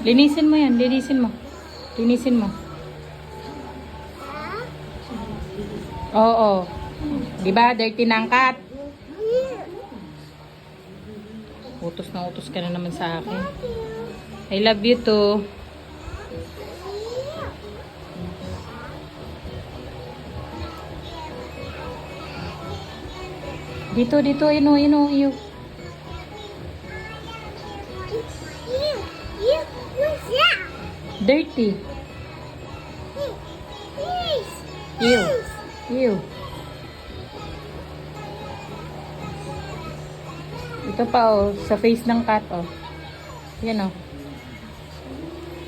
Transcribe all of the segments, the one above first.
Linisin mo yan, linisin mo. Linisin mo. Oo. Diba, dirty na ang cat? Utos na utos ka na naman sa akin. I love you too. Dito, dito, you. Dirty. Ew. Ito pa oh, sa face ng cat oh. Yan oh.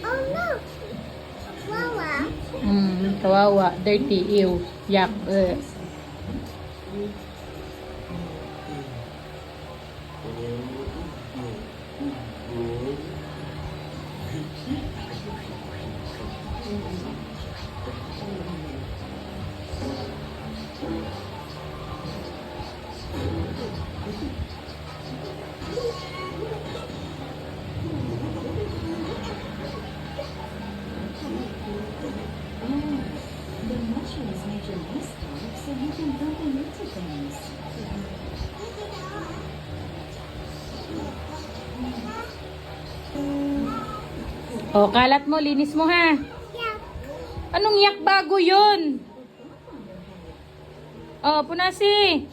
Oh no. Wawa. Kawawa. Dirty. Ew. Yuck. Oh, kalat mo, linis mo ha. Anong yak bago yun? Oh, punasi.